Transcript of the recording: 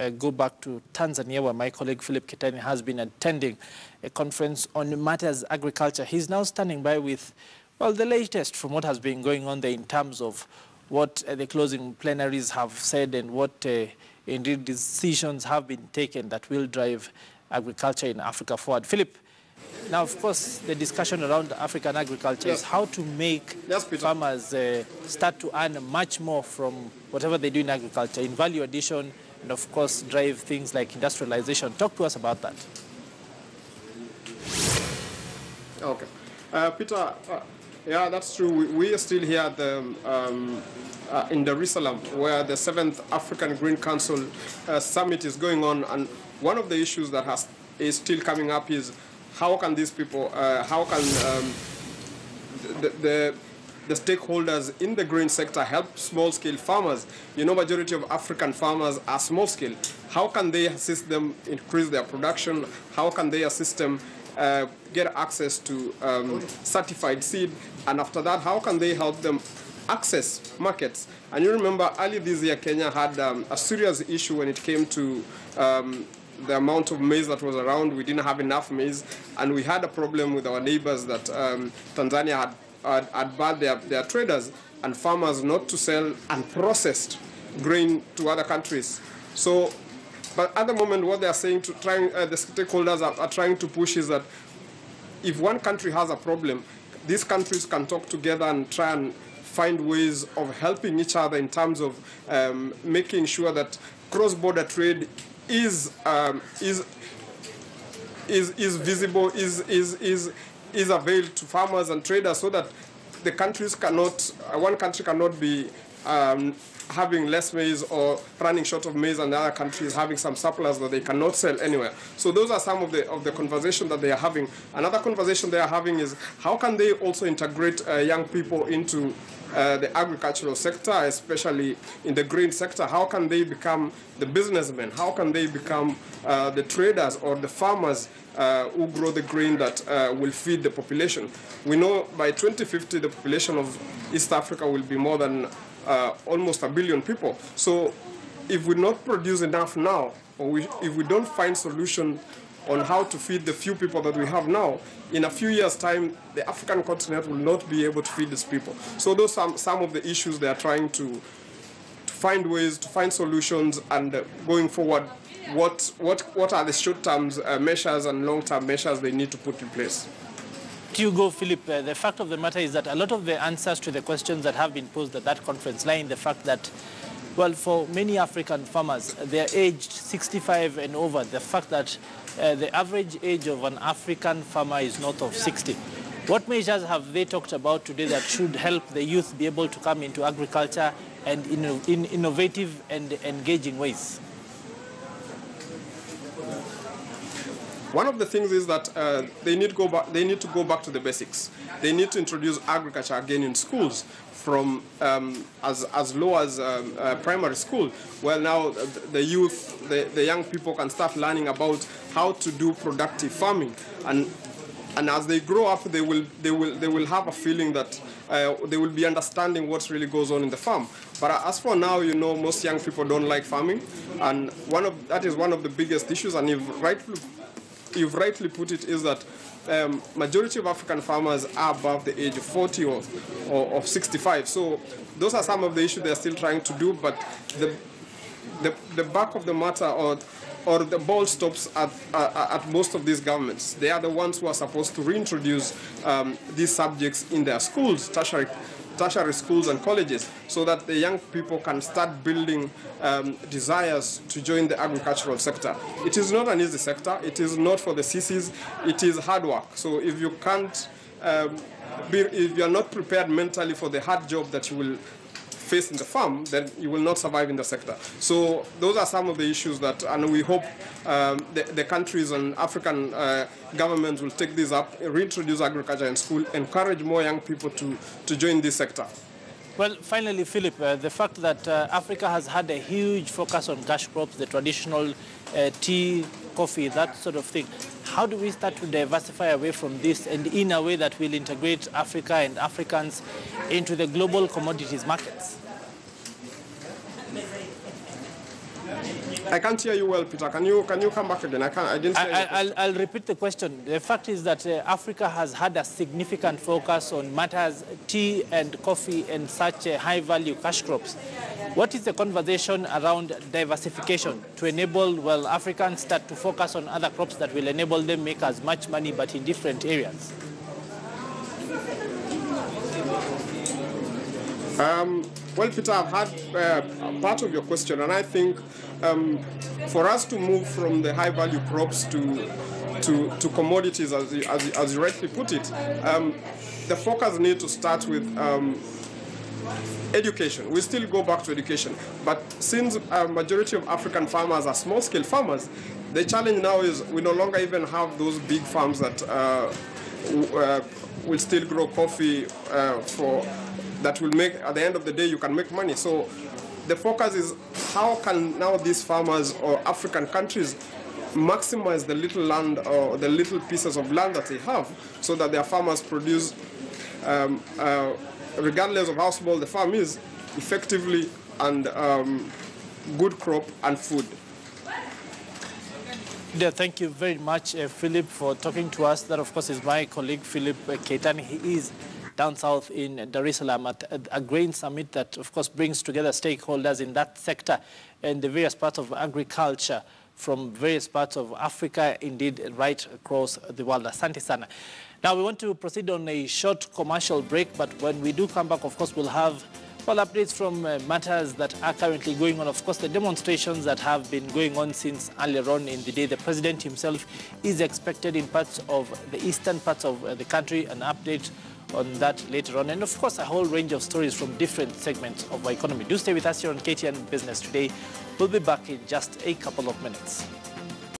go back to Tanzania, where my colleague Philip Kitani has been attending a conference on matters agriculture. He's now standing by with, well, the latest from what has been going on there in terms of what the closing plenaries have said and what indeed decisions have been taken that will drive agriculture in Africa forward. Philip, now, of course, the discussion around African agriculture is how to make farmers start to earn much more from whatever they do in agriculture, in value addition, and of course, drive things like industrialization. Talk to us about that. Okay. Peter, yeah, that's true. We are still here at the, in Dar es Salaam, where the 7th African Green Council Summit is going on. And one of the issues that is still coming up is how can these people, how can the stakeholders in the grain sector help small-scale farmers? You know, majority of African farmers are small-scale. How can they assist them increase their production? How can they assist them get access to certified seed? And after that, how can they help them access markets? And you remember early this year, Kenya had a serious issue when it came to the amount of maize that was around. We didn't have enough maize, and we had a problem with our neighbors that Tanzania had banned their traders and farmers not to sell unprocessed grain to other countries. So, but at the moment, what they are saying to the stakeholders are trying to push is that if one country has a problem, these countries can talk together and try and find ways of helping each other in terms of making sure that cross-border trade is visible, is availed to farmers and traders, so that the countries cannot, one country cannot be having less maize or running short of maize, and the other countries having some surplus that they cannot sell anywhere. So those are some of the conversation that they are having. Another conversation they are having is how can they also integrate young people into the agricultural sector, especially in the grain sector. How can they become the businessmen? How can they become the traders or the farmers who grow the grain that will feed the population? We know by 2050 the population of East Africa will be more than almost 1 billion people. So if we not produce enough now, or if we don't find solution on how to feed the few people that we have now, in a few years' time, the African continent will not be able to feed these people. So those are some of the issues they are trying to find ways, to find solutions, and going forward, what are the short-term measures and long-term measures they need to put in place. To you go, Philip. The fact of the matter is that a lot of the answers to the questions that have been posed at that conference lie in the fact that, well, for many African farmers, they're aged 65 and over. The fact that the average age of an African farmer is north of 60. What measures have they talked about today that should help the youth be able to come into agriculture and in innovative and engaging ways? One of the things is that they need to go back to the basics. They need to introduce agriculture again in schools from as low as primary school. Well, now the youth, the young people can start learning about how to do productive farming, and as they grow up, they will have a feeling that they will be understanding what really goes on in the farm. But as for now, you know, most young people don't like farming, and that is one of the biggest issues. And you've rightly put it, is that majority of African farmers are above the age of 40 or 65. So those are some of the issues they're still trying to do, but the back of the matter or the ball stops at most of these governments. They are the ones who are supposed to reintroduce these subjects in their schools, tertiary schools and colleges, so that the young people can start building desires to join the agricultural sector. It is not an easy sector. It is not for the sissies. It is hard work. So if you can't, if you are not prepared mentally for the hard job that you will face in the farm, then you will not survive in the sector. So those are some of the issues that, and we hope the countries and African governments will take this up, reintroduce agriculture in school, encourage more young people to join this sector. Well, finally, Philip, the fact that Africa has had a huge focus on cash crops, the traditional tea, coffee, that sort of thing. How do we start to diversify away from this and in a way that will integrate Africa and Africans into the global commodities markets? I can't hear you well, Peter. Can you come back again? I didn't hear you. I'll repeat the question. The fact is that Africa has had a significant focus on matters tea and coffee and such high-value cash crops. What is the conversation around diversification to enable, well, Africans start to focus on other crops that will enable them make as much money but in different areas? Well, Peter, I've had part of your question, and I think for us to move from the high-value crops to commodities, as you rightly put it, the focus needs to start with education. We still go back to education, but since a majority of African farmers are small-scale farmers, the challenge now is we no longer even have those big farms that will still grow coffee that will make, at the end of the day, you can make money. So the focus is how can now these farmers or African countries maximize the little land or the little pieces of land that they have so that their farmers produce, regardless of how small the farm is, effectively and good crop and food. Yeah, thank you very much, Philip, for talking to us. That, of course, is my colleague, Philip Keitani. He is down south in Dar es Salaam at a grain summit that, of course, brings together stakeholders in that sector and the various parts of agriculture from various parts of Africa, indeed, right across the world. Asante sana. Now, we want to proceed on a short commercial break, but when we do come back, of course, we'll have updates from matters that are currently going on. Of course, the demonstrations that have been going on since earlier on in the day. The president himself is expected in parts of the eastern parts of the country. An update on that later on. And of course, a whole range of stories from different segments of our economy. Do stay with us here on KTN Business Today. We'll be back in just a couple of minutes.